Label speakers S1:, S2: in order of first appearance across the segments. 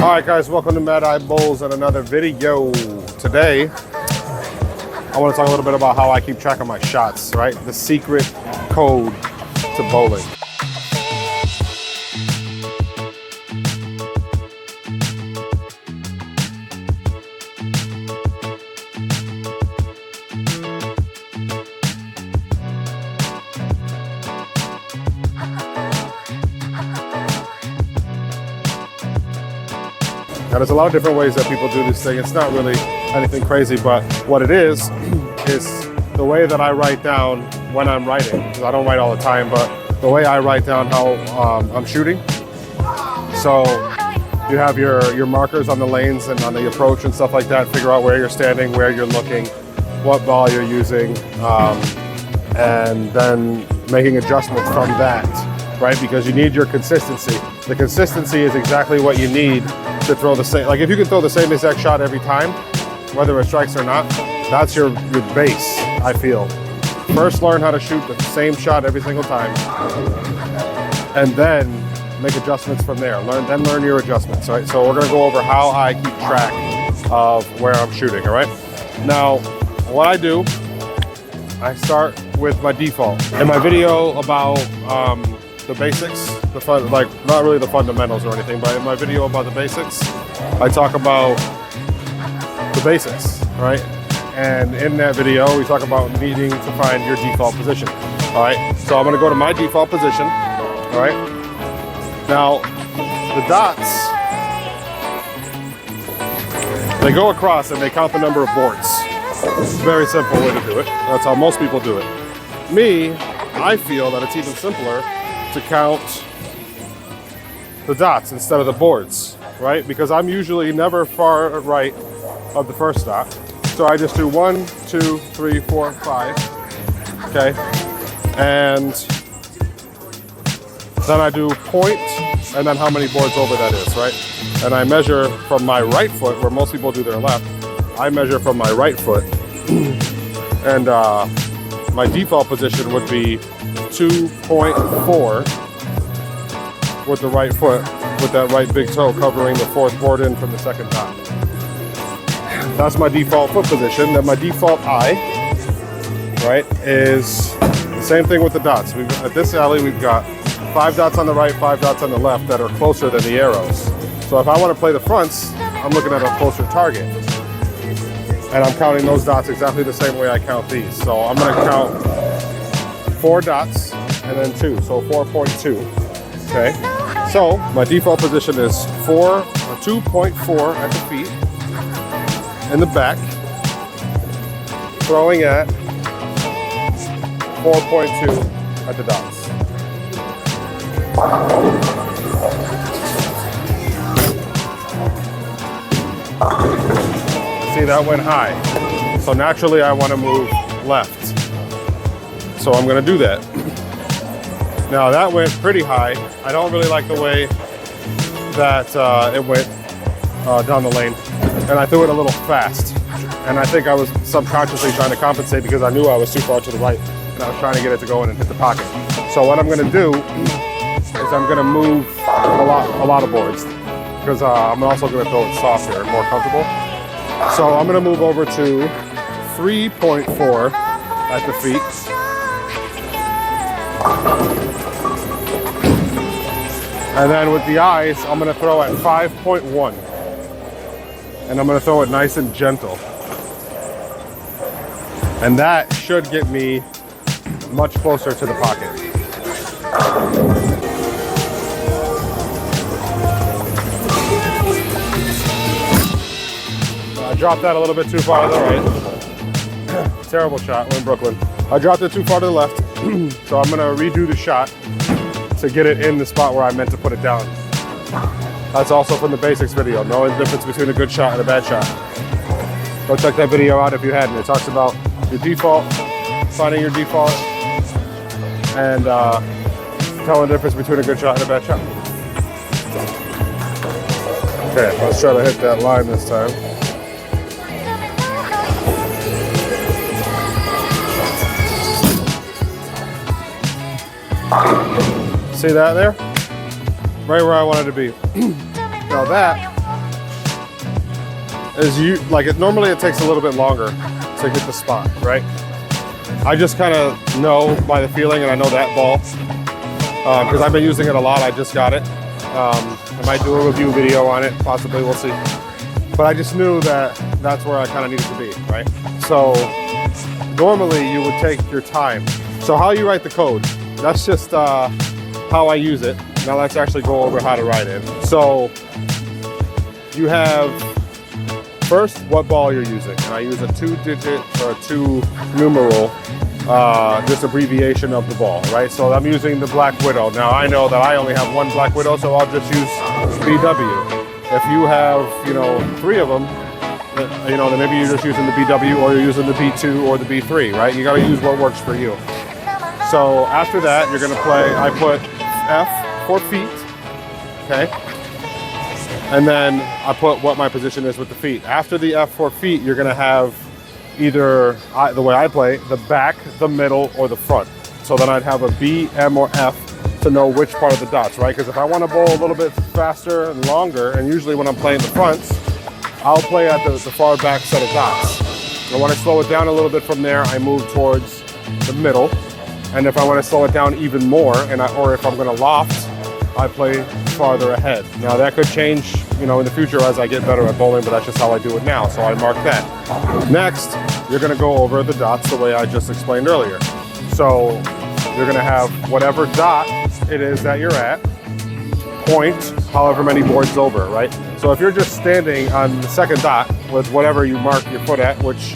S1: All right, guys, welcome to Mad Eye Bowls and another video. Today, I want to talk a little bit about how I keep track of my shots, right? The secret code to bowling. Now, there's a lot of different ways that people do this thing. It's not really anything crazy, but what it is the way that I write down when I'm writing. I don't write all the time, but the way I write down how I'm shooting. So you have your markers on the lanes and on the approach and stuff like that. Figure out where you're standing, where you're looking, what ball you're using, and then making adjustments from that, right? Because you need your consistency. The consistency is exactly what you need to throw the same, like if you can throw the same exact shot every time, whether it strikes or not, that's your base, I feel. First learn how to shoot the same shot every single time, and then make adjustments from there. Then learn your adjustments, right? So we're gonna go over how I keep track of where I'm shooting, all right? Now, what I do, I start with my default. In my video about the basics, like not really the fundamentals or anything, but in my video about the basics, I talk about the basics, right? And in that video, we talk about needing to find your default position, all right? So I'm gonna go to my default position, all right? Now, the dots, they go across and they count the number of boards. Very simple way to do it. That's how most people do it. Me, I feel that it's even simpler to count the dots instead of the boards, right? Because I'm usually never far right of the first dot. So I just do 1, 2, 3, 4, 5, okay? And then I do point, and then how many boards over that is, right? And I measure from my right foot, where most people do their left, I measure from my right foot. And my default position would be 2.4 with the right foot, with that right big toe covering the fourth board in from the second dot. That's my default foot position. Then my default eye, right, is the same thing with the dots. At this alley, we've got 5 dots on the right, 5 dots on the left that are closer than the arrows. So if I want to play the fronts, I'm looking at a closer target. And I'm counting those dots exactly the same way I count these. So I'm going to count 4 dots and then 2, so 4.2, okay? So my default position is 2.4 at the feet, in the back, throwing at 4.2 at the dots. See, that went high. So naturally I want to move left. So I'm going to do that. Now that went pretty high. I don't really like the way that it went down the lane. And I threw it a little fast. And I think I was subconsciously trying to compensate because I knew I was too far to the right and I was trying to get it to go in and hit the pocket. So what I'm going to do is I'm going to move a lot of boards because I'm also going to throw it softer and more comfortable. So I'm going to move over to 3.4 at the feet. And then with the eyes, I'm going to throw at 5.1. And I'm going to throw it nice and gentle. And that should get me much closer to the pocket. I dropped that a little bit too far to the right. Terrible shot, we're in Brooklyn. I dropped it too far to the left. So I'm going to redo the shot to get it in the spot where I meant to put it down. That's also from the basics video, knowing the difference between a good shot and a bad shot. Go check that video out if you hadn't. It talks about your default, finding your default, and telling the difference between a good shot and a bad shot. Okay, let's try to hit that line this time. See that there? Right where I wanted to be. Now that is normally it takes a little bit longer to hit the spot, right? I just kind of know by the feeling, and I know that ball because I've been using it a lot. I just got it. I might do a review video on it, possibly, we'll see. But I just knew that that's where I kind of needed to be, right? So normally you would take your time. So how you write the code, that's just how I use it. Now let's actually go over how to write it. So you have first what ball you're using. And I use a 2-digit or a 2-numeral just abbreviation of the ball, right? So I'm using the Black Widow. Now I know that I only have one Black Widow, so I'll just use BW. If you have, 3 of them, then maybe you're just using the BW or you're using the B2 or the B3, right? You gotta use what works for you. So after that, you're gonna play, I put F for feet, okay? And then I put what my position is with the feet. After the F for feet, you're gonna have either, the way I play, the back, the middle, or the front. So then I'd have a B, M, or F to know which part of the dots, right? Because if I want to bowl a little bit faster and longer, and usually when I'm playing the fronts, I'll play at the far back set of dots. And when I slow it down a little bit from there, I move towards the middle. And if I want to slow it down even more, or if I'm going to loft, I play farther ahead. Now that could change, in the future as I get better at bowling, but that's just how I do it now. So I mark that. Next, you're going to go over the dots the way I just explained earlier. So you're going to have whatever dot it is that you're at, point however many boards over, right? So if you're just standing on the second dot with whatever you mark your foot at, which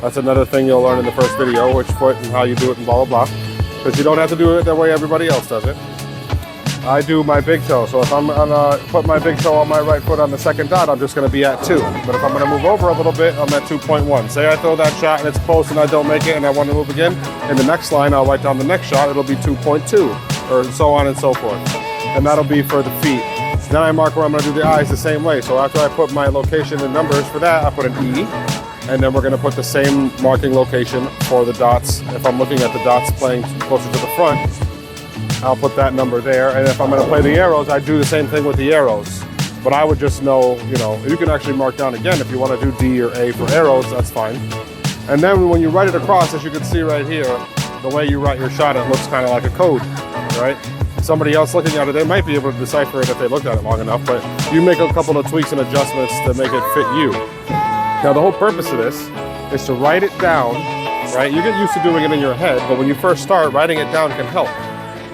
S1: that's another thing you'll learn in the first video, which foot and how you do it and blah, blah, blah. Because you don't have to do it the way everybody else does it. I do my big toe. So if I'm gonna put my big toe on my right foot on the second dot, I'm just gonna be at 2. But if I'm gonna move over a little bit, I'm at 2.1. Say I throw that shot and it's close and I don't make it and I want to move again, in the next line, I'll write down the next shot, it'll be 2.2, or so on and so forth. And that'll be for the feet. Then I mark where I'm gonna do the eyes the same way. So after I put my location and numbers for that, I put an E, and then we're gonna put the same marking location for the dots. If I'm looking at the dots playing closer to the front, I'll put that number there. And if I'm gonna play the arrows, I do the same thing with the arrows. But I would just know, you can actually mark down again if you wanna do D or A for arrows, that's fine. And then when you write it across, as you can see right here, the way you write your shot, it looks kind of like a code, right? Somebody else looking at it, they might be able to decipher it if they looked at it long enough, but you make a couple of tweaks and adjustments to make it fit you. Now the whole purpose of this is to write it down, right? You get used to doing it in your head, but when you first start, writing it down can help.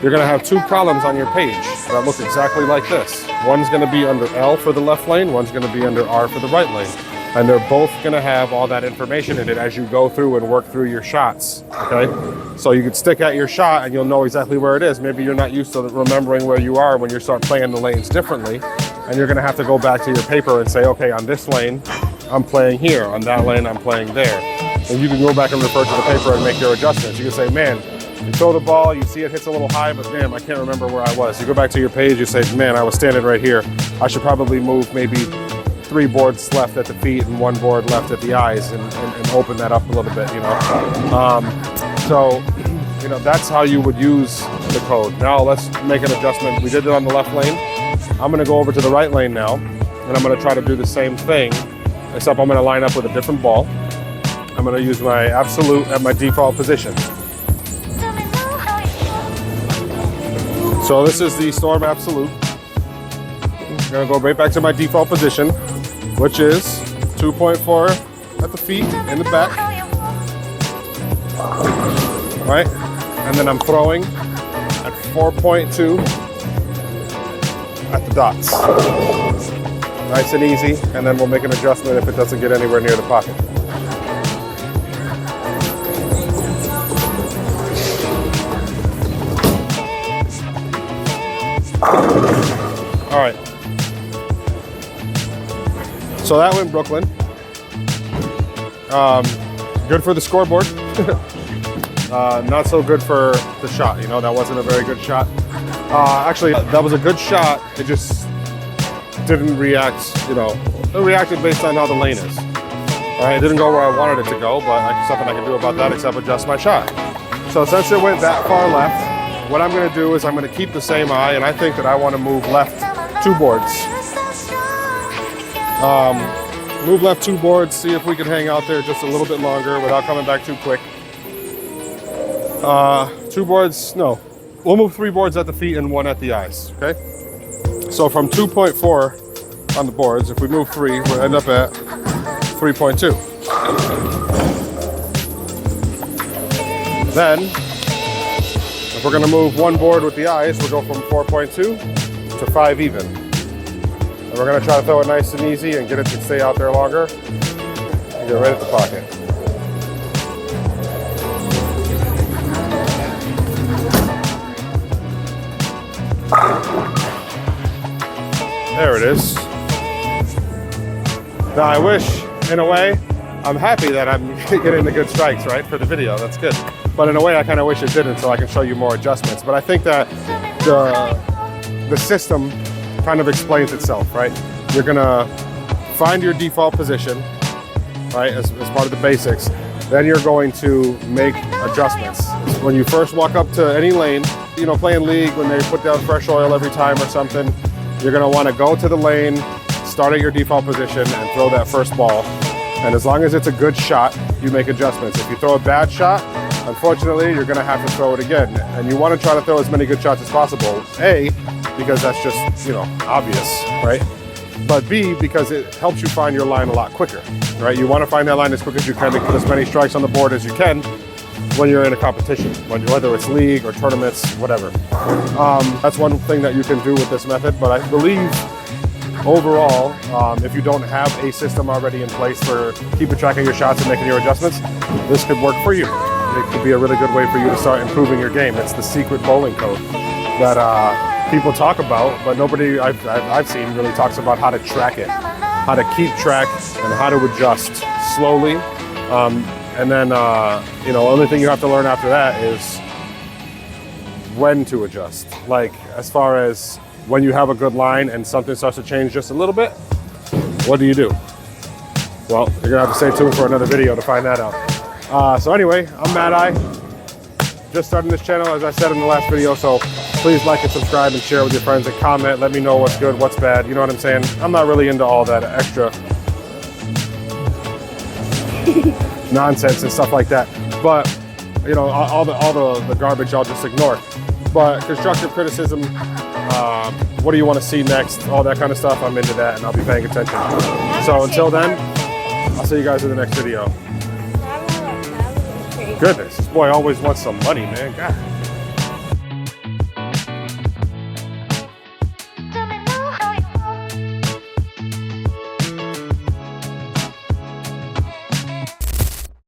S1: You're gonna have 2 columns on your page that look exactly like this. One's gonna be under L for the left lane, one's gonna be under R for the right lane. And they're both gonna have all that information in it as you go through and work through your shots, okay? So you can stick at your shot and you'll know exactly where it is. Maybe you're not used to remembering where you are when you start playing the lanes differently. And you're gonna have to go back to your paper and say, okay, on this lane, I'm playing here. On that lane, I'm playing there. And you can go back and refer to the paper and make your adjustments. You can say, man, you throw the ball, you see it hits a little high, but damn, I can't remember where I was. You go back to your page, you say, man, I was standing right here. I should probably move maybe 3 boards left at the feet and 1 board left at the eyes and open that up a little bit, So, that's how you would use the code. Now let's make an adjustment. We did it on the left lane. I'm gonna go over to the right lane now, and I'm gonna try to do the same thing, except I'm gonna line up with a different ball. I'm gonna use my absolute at my default position. So this is the Storm Absolute. I'm gonna go right back to my default position, which is 2.4 at the feet, in the back. Right? And then I'm throwing at 4.2 at the dots. Nice and easy, and then we'll make an adjustment if it doesn't get anywhere near the pocket. All right. So that went Brooklyn. Good for the scoreboard. Not so good for the shot. That wasn't a very good shot. Actually, that was a good shot. It just didn't react, it reacted based on how the lane is. All right, it didn't go where I wanted it to go, but there's nothing I can do about that except adjust my shot. So since it went that far left, what I'm gonna do is I'm gonna keep the same eye, and I think that I wanna move left 2 boards. Move left 2 boards, see if we can hang out there just a little bit longer without coming back too quick. 2 boards, no. We'll move 3 boards at the feet and 1 at the eyes, okay? So from 2.4 on the boards, if we move 3, we'll end up at 3.2. Then, if we're gonna move 1 board with the eyes, we'll go from 4.2 to 5 even. And we're gonna try to throw it nice and easy and get it to stay out there longer. And get right at the pocket. There it is. Now I wish, in a way, I'm happy that I'm getting the good strikes, right, for the video. That's good. But in a way, I kind of wish it didn't, so I can show you more adjustments. But I think that the system kind of explains itself, right? You're gonna find your default position, right, as part of the basics. Then you're going to make adjustments. When you first walk up to any lane, you know, playing League, when they put down fresh oil every time or something, you're gonna wanna go to the lane, start at your default position, and throw that first ball. And as long as it's a good shot, you make adjustments. If you throw a bad shot, unfortunately, you're gonna have to throw it again. And you wanna try to throw as many good shots as possible. A, because that's just, you know, obvious, right? But B, because it helps you find your line a lot quicker, right? You wanna find that line as quick as you can to get as many strikes on the board as you can when you're in a competition, whether it's league or tournaments, whatever. That's one thing that you can do with this method, but I believe overall, if you don't have a system already in place for keeping track of your shots and making your adjustments, this could work for you. It could be a really good way for you to start improving your game. It's the secret bowling code that people talk about, but nobody I've seen really talks about how to track it, how to keep track, and how to adjust slowly. And then, you know, only thing you have to learn after that is when to adjust. Like, as far as when you have a good line and something starts to change just a little bit, what do you do? Well, you're gonna have to stay tuned for another video to find that out. So anyway, I'm Mad Eye. Just starting this channel, as I said in the last video, so please like and subscribe and share with your friends and comment. Let me know what's good, what's bad. You know what I'm saying? I'm not really into all that extra nonsense and stuff like that. But, you know, all the garbage I'll just ignore. But constructive criticism, what do you want to see next, all that kind of stuff, I'm into that and I'll be paying attention. So until then, I'll see you guys in the next video. Goodness, this boy always wants some money, man. God.